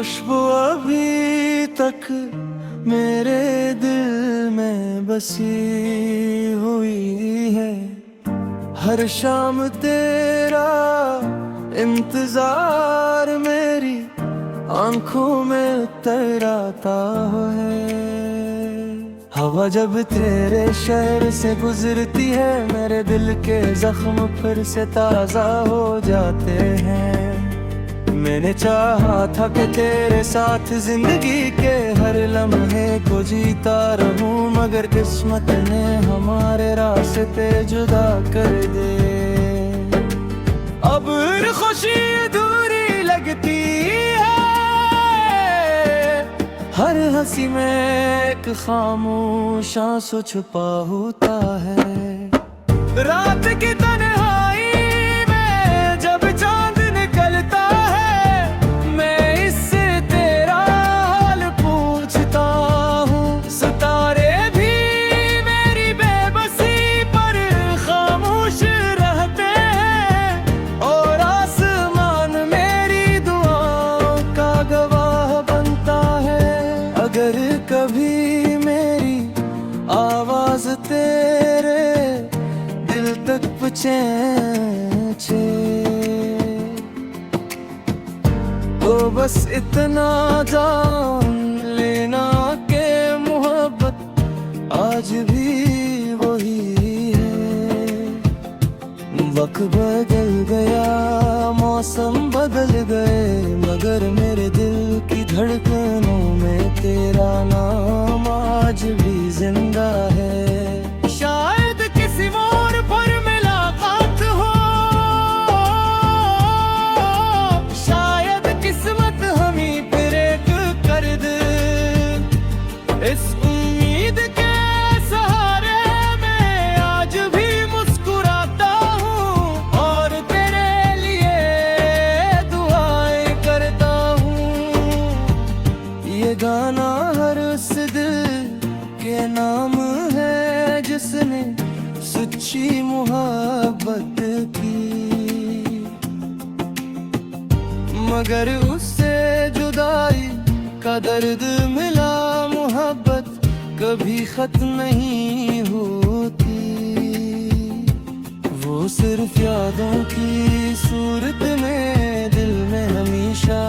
खुशबू अभी तक मेरे दिल में बसी हुई है। हर शाम तेरा इंतजार मेरी आंखों में उतराता है। हवा जब तेरे शहर से गुजरती है, मेरे दिल के जख्म फिर से ताजा हो जाते हैं। मैंने चाहा था कि तेरे साथ जिंदगी के हर लम्हे को जीता रहूं, मगर किस्मत ने हमारे रास्ते जुदा कर दे। अब खुशी दूरी लगती है, हर हंसी में एक खामोश आंसू छुपा होता है। रात की तन्हाई में जब चांद निकलता है, मैं इससे तेरा हाल पूछता हूँ। सितारे भी मेरी बेबसी पर खामोश रहते हैं, और आसमान मेरी दुआओं का गवाह बनता है। अगर कभी मेरी आवाज तेरे दिल तक पहुंचे तो बस इतना जान लेना के मोहब्बत आज भी वही है। वक्त बदल गया, मौसम बदल गए, मगर मेरे दिल की धड़कनों में तेरा नाम आज भी जिंदा है। शायद किसी मोड़ पर मुलाकात हो, शायद किस्मत हमी फिर एक कर दे। इस उम्मीद के सहारे मैं आज भी मुस्कुराता हूँ, और तेरे लिए दुआएं करता हूँ। ये गाना हर उस दिल के नाम है जिसने सच्ची मोहब्बत की, मगर उससे जुदाई का दर्द मिला। मोहब्बत कभी खत्म नहीं होती, वो सिर्फ यादों की सूरत में दिल में हमेशा